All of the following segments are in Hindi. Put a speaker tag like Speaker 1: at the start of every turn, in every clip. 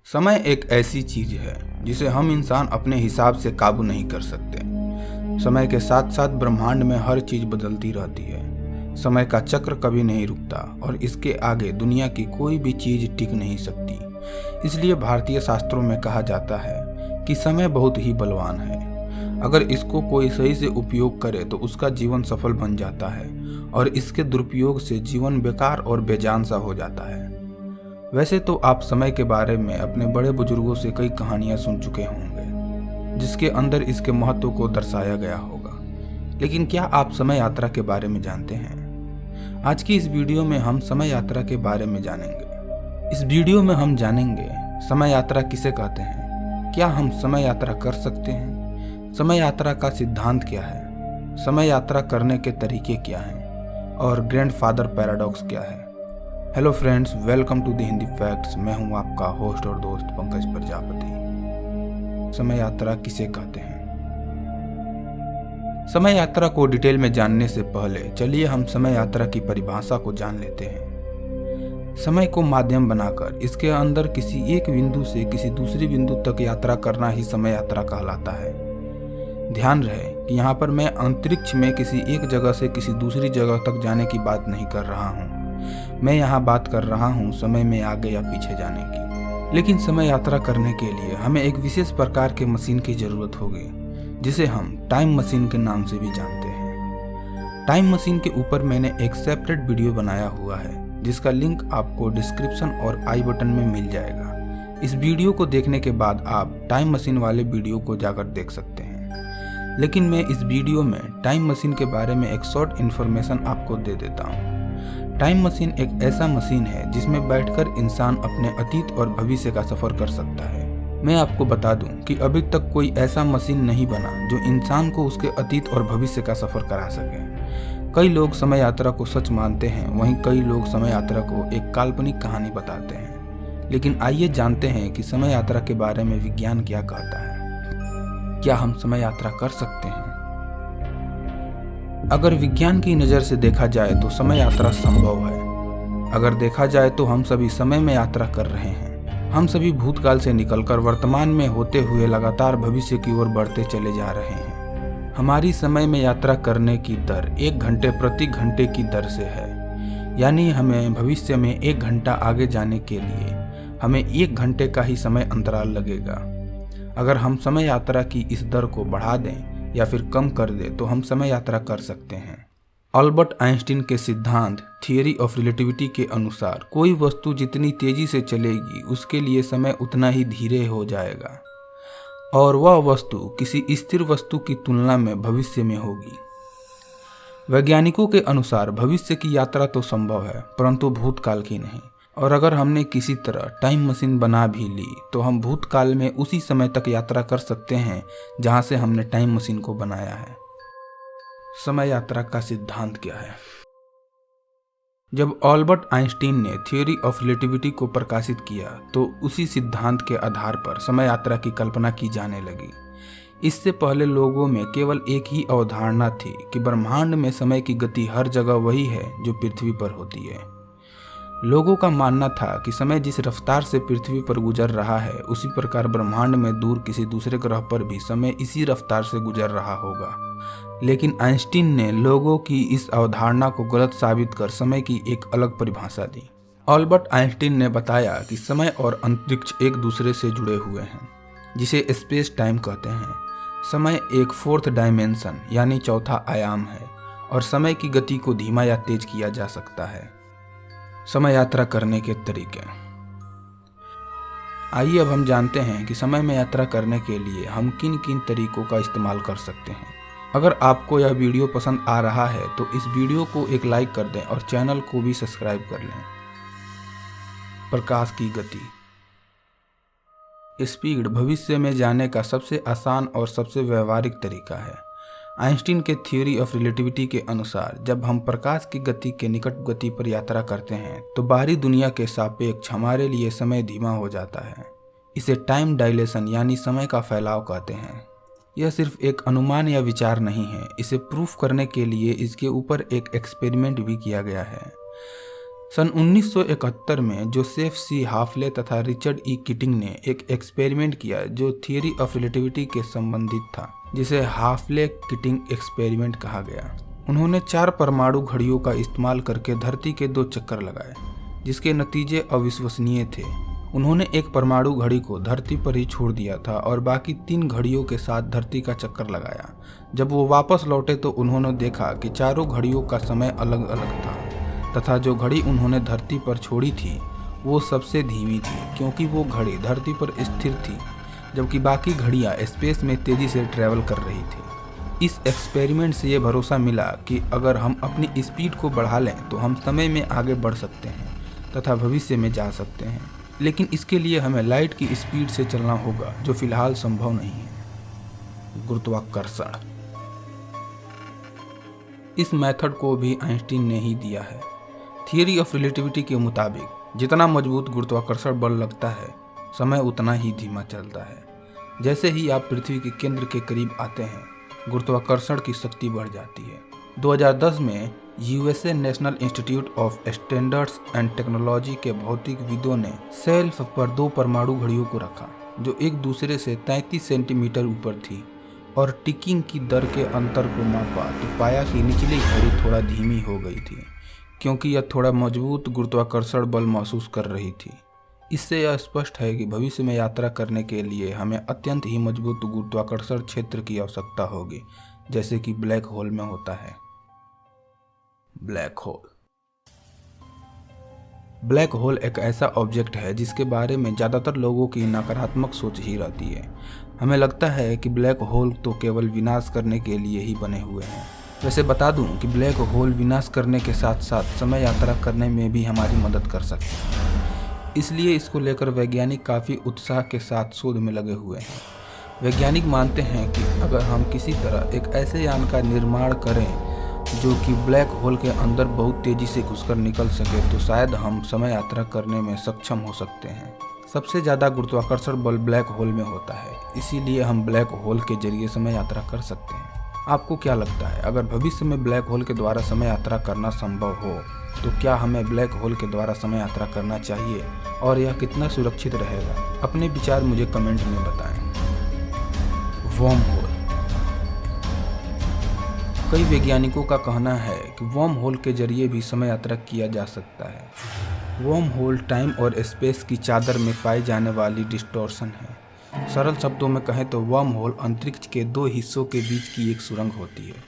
Speaker 1: समय एक ऐसी चीज है जिसे हम इंसान अपने हिसाब से काबू नहीं कर सकते। समय के साथ साथ ब्रह्मांड में हर चीज बदलती रहती है। समय का चक्र कभी नहीं रुकता और इसके आगे दुनिया की कोई भी चीज टिक नहीं सकती। इसलिए भारतीय शास्त्रों में कहा जाता है कि समय बहुत ही बलवान है। अगर इसको कोई सही से उपयोग करे तो उसका जीवन सफल बन जाता है और इसके दुरुपयोग से जीवन बेकार और बेजान सा हो जाता है। वैसे तो आप समय के बारे में अपने बड़े बुजुर्गों से कई कहानियां सुन चुके होंगे जिसके अंदर इसके महत्व को दर्शाया गया होगा, लेकिन क्या आप समय यात्रा के बारे में जानते हैं? आज की इस वीडियो में हम समय यात्रा के बारे में जानेंगे। इस वीडियो में हम जानेंगे समय यात्रा किसे कहते हैं, क्या हम समय यात्रा कर सकते हैं, समय यात्रा का सिद्धांत क्या है, समय यात्रा करने के तरीके क्या हैं और ग्रैंडफादर पैराडॉक्स क्या है। Hello friends, welcome to the Hindi facts. मैं हूं आपका होस्ट और दोस्त पंकज प्रजापति। समय यात्रा किसे कहते हैं? समय यात्रा को डिटेल में जानने से पहले चलिए हम समय यात्रा की परिभाषा को जान लेते हैं। समय को माध्यम बनाकर इसके अंदर किसी एक बिंदु से किसी दूसरी बिंदु तक यात्रा करना ही समय यात्रा कहलाता है। ध्यान रहे कि यहाँ पर मैं अंतरिक्ष में किसी एक जगह से किसी दूसरी जगह तक जाने की बात नहीं कर रहा हूँ। मैं यहाँ बात कर रहा हूँ समय में आगे या पीछे जाने की। लेकिन समय यात्रा करने के लिए हमें एक विशेष प्रकार के मशीन की जरूरत होगी जिसे हम टाइम मशीन के नाम से भी जानते हैं। टाइम मशीन के ऊपर मैंने एक सेपरेट वीडियो बनाया हुआ है जिसका लिंक आपको डिस्क्रिप्शन और आई बटन में मिल जाएगा। इस वीडियो को देखने के बाद आप टाइम मशीन वाले वीडियो को जाकर देख सकते हैं। लेकिन मैं इस वीडियो में टाइम मशीन के बारे में एक शॉर्ट इन्फॉर्मेशन आपको दे देता हूँ। टाइम मशीन एक ऐसा मशीन है जिसमें बैठकर इंसान अपने अतीत और भविष्य का सफर कर सकता है। मैं आपको बता दूं कि अभी तक कोई ऐसा मशीन नहीं बना जो इंसान को उसके अतीत और भविष्य का सफर करा सके। कई लोग समय यात्रा को सच मानते हैं, वहीं कई लोग समय यात्रा को एक काल्पनिक कहानी बताते हैं। लेकिन आइए जानते हैं कि समय यात्रा के बारे में विज्ञान क्या कहता है। क्या हम समय यात्रा कर सकते हैं? अगर विज्ञान की नज़र से देखा जाए तो समय यात्रा संभव है। अगर देखा जाए तो हम सभी समय में यात्रा कर रहे हैं। हम सभी भूतकाल से निकलकर वर्तमान में होते हुए लगातार भविष्य की ओर बढ़ते चले जा रहे हैं। हमारी समय में यात्रा करने की दर 1 घंटे प्रति घंटे की दर से है। यानी हमें भविष्य में 1 घंटा आगे जाने के लिए हमें 1 घंटे का ही समय अंतराल लगेगा। अगर हम समय यात्रा की इस दर को बढ़ा दें या फिर कम कर दे तो हम समय यात्रा कर सकते हैं। अल्बर्ट आइंस्टीन के सिद्धांत थियरी ऑफ रिलेटिविटी के अनुसार कोई वस्तु जितनी तेजी से चलेगी उसके लिए समय उतना ही धीरे हो जाएगा और वह वस्तु किसी स्थिर वस्तु की तुलना में भविष्य में होगी। वैज्ञानिकों के अनुसार भविष्य की यात्रा तो संभव है परंतु भूतकाल की नहीं। और अगर हमने किसी तरह टाइम मशीन बना भी ली तो हम भूतकाल में उसी समय तक यात्रा कर सकते हैं जहां से हमने टाइम मशीन को बनाया है। समय यात्रा का सिद्धांत क्या है? जब अल्बर्ट आइंस्टीन ने थ्योरी ऑफ रिलेटिविटी को प्रकाशित किया तो उसी सिद्धांत के आधार पर समय यात्रा की कल्पना की जाने लगी। इससे पहले लोगों में केवल एक ही अवधारणा थी कि ब्रह्मांड में समय की गति हर जगह वही है जो पृथ्वी पर होती है। लोगों का मानना था कि समय जिस रफ्तार से पृथ्वी पर गुजर रहा है उसी प्रकार ब्रह्मांड में दूर किसी दूसरे ग्रह पर भी समय इसी रफ्तार से गुजर रहा होगा। लेकिन आइंस्टीन ने लोगों की इस अवधारणा को गलत साबित कर समय की एक अलग परिभाषा दी। अल्बर्ट आइंस्टीन ने बताया कि समय और अंतरिक्ष एक दूसरे से जुड़े हुए हैं जिसे स्पेस टाइम कहते हैं। समय एक 4th डायमेंशन यानी चौथा आयाम है और समय की गति को धीमा या तेज किया जा सकता है। समय यात्रा करने के तरीके। आइए अब हम जानते हैं कि समय में यात्रा करने के लिए हम किन किन तरीकों का इस्तेमाल कर सकते हैं। अगर आपको यह वीडियो पसंद आ रहा है तो इस वीडियो को एक लाइक कर दें और चैनल को भी सब्सक्राइब कर लें। प्रकाश की गति। स्पीड भविष्य में जाने का सबसे आसान और सबसे व्यवहारिक तरीका है। आइंस्टीन के थ्योरी ऑफ रिलेटिविटी के अनुसार जब हम प्रकाश की गति के निकट गति पर यात्रा करते हैं तो बाहरी दुनिया के सापेक्ष हमारे लिए समय धीमा हो जाता है। इसे टाइम डायलेशन यानी समय का फैलाव कहते हैं। यह सिर्फ एक अनुमान या विचार नहीं है, इसे प्रूफ करने के लिए इसके ऊपर एक एक्सपेरिमेंट भी किया गया है। सन 1971 में जोसेफ सी हाफले तथा रिचर्ड ई किटिंग ने एक एक्सपेरिमेंट किया जो थियरी ऑफ रिलेटिविटी के संबंधित था, जिसे हाफले किटिंग एक्सपेरिमेंट कहा गया। उन्होंने 4 परमाणु घड़ियों का इस्तेमाल करके धरती के 2 चक्कर लगाए, जिसके नतीजे अविश्वसनीय थे। उन्होंने एक परमाणु घड़ी को धरती पर ही छोड़ दिया था और बाकी 3 घड़ियों के साथ धरती का चक्कर लगाया। जब वो वापस लौटे तो उन्होंने देखा कि चारों घड़ियों का समय अलग अलग था तथा जो घड़ी उन्होंने धरती पर छोड़ी थी वो सबसे धीमी थी, क्योंकि वो घड़ी धरती पर स्थिर थी, जबकि बाकी घड़ियां स्पेस में तेजी से ट्रैवल कर रही थी। इस एक्सपेरिमेंट से ये भरोसा मिला कि अगर हम अपनी स्पीड को बढ़ा लें तो हम समय में आगे बढ़ सकते हैं तथा भविष्य में जा सकते हैं, लेकिन इसके लिए हमें लाइट की स्पीड से चलना होगा, जो फिलहाल संभव नहीं है। गुरुत्वाकर्षण, इस मेथड को भी आइंस्टीन ने ही दिया है। थियरी ऑफ रिलेटिविटी के मुताबिक जितना मजबूत गुरुत्वाकर्षण बल लगता है, समय उतना ही धीमा चलता है। जैसे ही आप पृथ्वी के केंद्र के करीब आते हैं, गुरुत्वाकर्षण की शक्ति बढ़ जाती है। 2010 में USA national institute of standards and technology के भौतिकविदों ने शेल्फ पर 2 परमाणु घड़ियों को रखा जो एक दूसरे से 33 सेंटीमीटर ऊपर थी और टिकिंग की दर के अंतर को मापा तो पाया कि निचली घड़ी थोड़ा धीमी हो गई थी, क्योंकि यह थोड़ा मजबूत गुरुत्वाकर्षण बल महसूस कर रही थी। इससे यह स्पष्ट है कि भविष्य में यात्रा करने के लिए हमें अत्यंत ही मजबूत गुरुत्वाकर्षण क्षेत्र की आवश्यकता होगी, जैसे कि ब्लैक होल में होता है। Black hole. ब्लैक होल एक ऐसा ऑब्जेक्ट है जिसके बारे में ज़्यादातर लोगों की नकारात्मक सोच ही रहती है। हमें लगता है कि ब्लैक होल तो केवल विनाश करने के लिए ही बने हुए हैं। वैसे बता दूं कि ब्लैक होल विनाश करने के साथ साथ समय यात्रा करने में भी हमारी मदद कर सकते हैं। इसलिए इसको लेकर वैज्ञानिक काफ़ी उत्साह के साथ शोध में लगे हुए हैं। वैज्ञानिक मानते हैं कि अगर हम किसी तरह एक ऐसे यान का निर्माण करें जो कि ब्लैक होल के अंदर बहुत तेज़ी से घुसकर निकल सके तो शायद हम समय यात्रा करने में सक्षम हो सकते हैं। सबसे ज़्यादा गुरुत्वाकर्षण बल ब्लैक होल में होता है, इसीलिए हम ब्लैक होल के जरिए समय यात्रा कर सकते हैं। आपको क्या लगता है, अगर भविष्य में ब्लैक होल के द्वारा समय यात्रा करना संभव हो तो क्या हमें ब्लैक होल के द्वारा समय यात्रा करना चाहिए और यह कितना सुरक्षित रहेगा? अपने विचार मुझे कमेंट में बताएं। Worm hole. कई वैज्ञानिकों का कहना है कि वर्म होल के जरिए भी समय यात्रा किया जा सकता है। वर्म होल टाइम और स्पेस की चादर में पाई जाने वाली डिस्टॉर्शन है। सरल शब्दों में कहें तो वर्म होल अंतरिक्ष के 2 हिस्सों के बीच की एक सुरंग होती है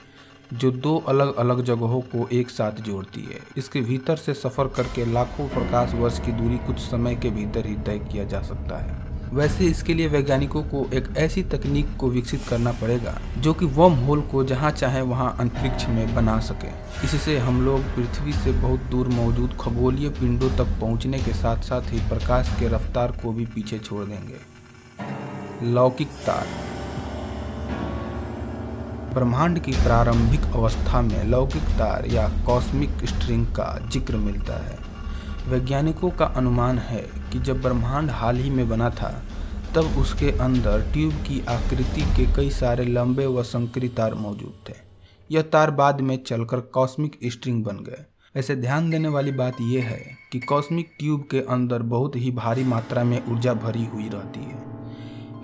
Speaker 1: जो 2 अलग अलग जगहों को एक साथ जोड़ती है। इसके भीतर से सफ़र करके लाखों प्रकाश वर्ष की दूरी कुछ समय के भीतर ही तय किया जा सकता है। वैसे इसके लिए वैज्ञानिकों को एक ऐसी तकनीक को विकसित करना पड़ेगा जो कि वर्म होल को जहां चाहे वहां अंतरिक्ष में बना सके। इससे हम लोग पृथ्वी से बहुत दूर मौजूद खगोलीय पिंडों तक पहुंचने के साथ साथ ही प्रकाश के रफ्तार को भी पीछे छोड़ देंगे। लौकिक तार। ब्रह्मांड की प्रारंभिक अवस्था में लौकिक तार या कॉस्मिक स्ट्रिंग का जिक्र मिलता है। वैज्ञानिकों का अनुमान है कि जब ब्रह्मांड हाल ही में बना था तब उसके अंदर ट्यूब की आकृति के कई सारे लंबे व संकरी तार मौजूद थे। यह तार बाद में चलकर कॉस्मिक स्ट्रिंग बन गए। ऐसे ध्यान देने वाली बात यह है कि कॉस्मिक ट्यूब के अंदर बहुत ही भारी मात्रा में ऊर्जा भरी हुई रहती है।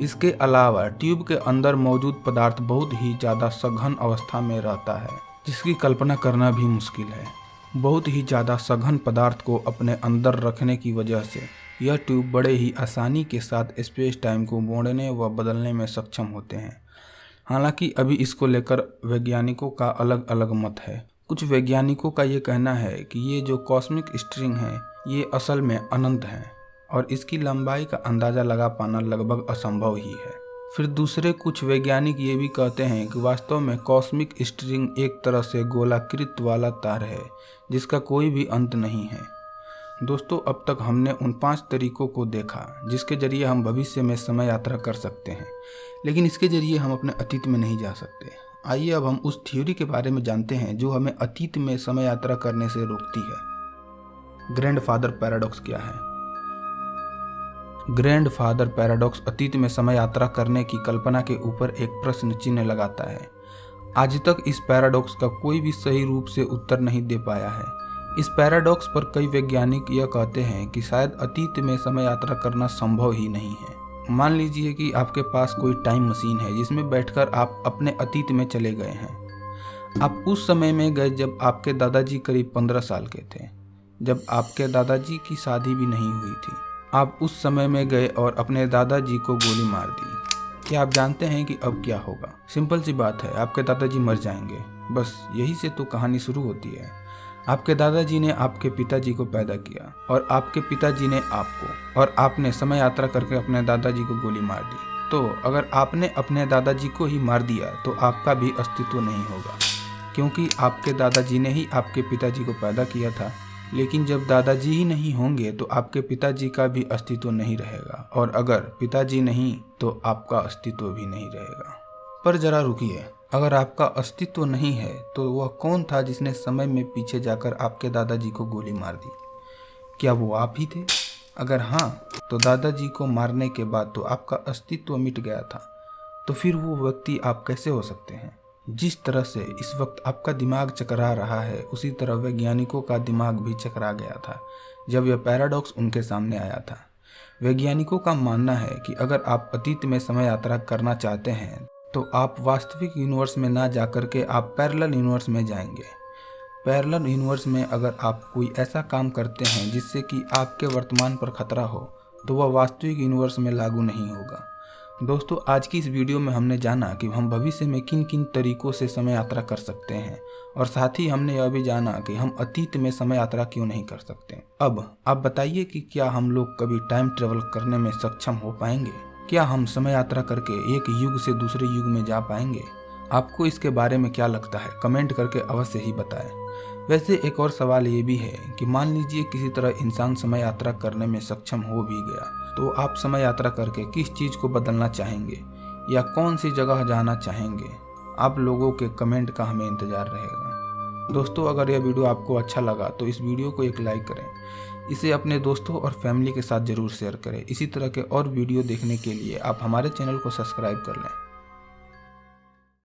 Speaker 1: इसके अलावा ट्यूब के अंदर मौजूद पदार्थ बहुत ही ज़्यादा सघन अवस्था में रहता है, जिसकी कल्पना करना भी मुश्किल है। बहुत ही ज़्यादा सघन पदार्थ को अपने अंदर रखने की वजह से यह ट्यूब बड़े ही आसानी के साथ स्पेस टाइम को मोड़ने व बदलने में सक्षम होते हैं। हालांकि अभी इसको लेकर वैज्ञानिकों का अलग अलग मत है। कुछ वैज्ञानिकों का ये कहना है कि ये जो कॉस्मिक स्ट्रिंग है ये असल में अनंत है और इसकी लंबाई का अंदाज़ा लगा पाना लगभग असंभव ही है। फिर दूसरे कुछ वैज्ञानिक ये भी कहते हैं कि वास्तव में कॉस्मिक स्ट्रिंग एक तरह से गोलाकृत वाला तार है जिसका कोई भी अंत नहीं है। दोस्तों, अब तक हमने उन 5 तरीकों को देखा जिसके जरिए हम भविष्य में समय यात्रा कर सकते हैं, लेकिन इसके जरिए हम अपने अतीत में नहीं जा सकते। आइए अब हम उस थ्योरी के बारे में जानते हैं जो हमें अतीत में समय यात्रा करने से रोकती है। ग्रैंडफादर पैराडॉक्स क्या है? ग्रैंडफादर पैराडॉक्स अतीत में समय यात्रा करने की कल्पना के ऊपर एक प्रश्न चिन्ह लगाता है। आज तक इस पैराडॉक्स का कोई भी सही रूप से उत्तर नहीं दे पाया है। इस पैराडॉक्स पर कई वैज्ञानिक यह कहते हैं कि शायद अतीत में समय यात्रा करना संभव ही नहीं है। मान लीजिए कि आपके पास कोई टाइम मशीन है जिसमें बैठकर आप अपने अतीत में चले गए हैं। आप उस समय में गए जब आपके दादाजी करीब 15 साल के थे, जब आपके दादाजी की शादी भी नहीं हुई थी। आप उस समय में गए और अपने दादाजी को गोली मार दी। क्या आप जानते हैं कि अब क्या होगा? सिंपल सी बात है, आपके दादाजी मर जाएंगे। बस यही से तो कहानी शुरू होती है। आपके दादाजी ने आपके पिताजी को पैदा किया और आपके पिताजी ने आपको, और आपने समय यात्रा करके अपने दादाजी को गोली मार दी। तो अगर आपने अपने दादाजी को ही मार दिया तो आपका भी अस्तित्व नहीं होगा, क्योंकि आपके दादाजी ने ही आपके पिताजी को पैदा किया था। लेकिन जब दादाजी ही नहीं होंगे तो आपके पिताजी का भी अस्तित्व नहीं रहेगा, और अगर पिताजी नहीं तो आपका अस्तित्व भी नहीं रहेगा। पर जरा रुकिए, अगर आपका अस्तित्व नहीं है तो वह कौन था जिसने समय में पीछे जाकर आपके दादाजी को गोली मार दी? क्या वो आप ही थे? अगर हाँ, तो दादाजी को मारने के बाद तो आपका अस्तित्व मिट गया था। तो फिर वो व्यक्ति आप कैसे हो सकते हैं? जिस तरह से इस वक्त आपका दिमाग चकरा रहा है, उसी तरह वैज्ञानिकों का दिमाग भी चकरा गया था जब यह पैराडॉक्स उनके सामने आया था। वैज्ञानिकों का मानना है कि अगर आप अतीत में समय यात्रा करना चाहते हैं तो आप वास्तविक यूनिवर्स में ना जाकर के आप पैरेलल यूनिवर्स में जाएंगे। पैरेलल यूनिवर्स में अगर आप कोई ऐसा काम करते हैं जिससे कि आपके वर्तमान पर खतरा हो, तो वह वास्तविक यूनिवर्स में लागू नहीं होगा। दोस्तों, आज की इस वीडियो में हमने जाना कि हम भविष्य में किन किन तरीकों से समय यात्रा कर सकते हैं, और साथ ही हमने यह भी जाना कि हम अतीत में समय यात्रा क्यों नहीं कर सकते। अब आप बताइए कि क्या हम लोग कभी टाइम ट्रेवल करने में सक्षम हो पाएंगे? क्या हम समय यात्रा करके एक युग से दूसरे युग में जा पाएंगे? आपको इसके बारे में क्या लगता है? कमेंट करके अवश्य ही बताएं। वैसे एक और सवाल ये भी है कि मान लीजिए किसी तरह इंसान समय यात्रा करने में सक्षम हो भी गया, तो आप समय यात्रा करके किस चीज़ को बदलना चाहेंगे या कौन सी जगह जाना चाहेंगे? आप लोगों के कमेंट का हमें इंतज़ार रहेगा। दोस्तों, अगर यह वीडियो आपको अच्छा लगा तो इस वीडियो को एक लाइक करें, इसे अपने दोस्तों और फैमिली के साथ ज़रूर शेयर करें। इसी तरह के और वीडियो देखने के लिए आप हमारे चैनल को सब्सक्राइब कर लें।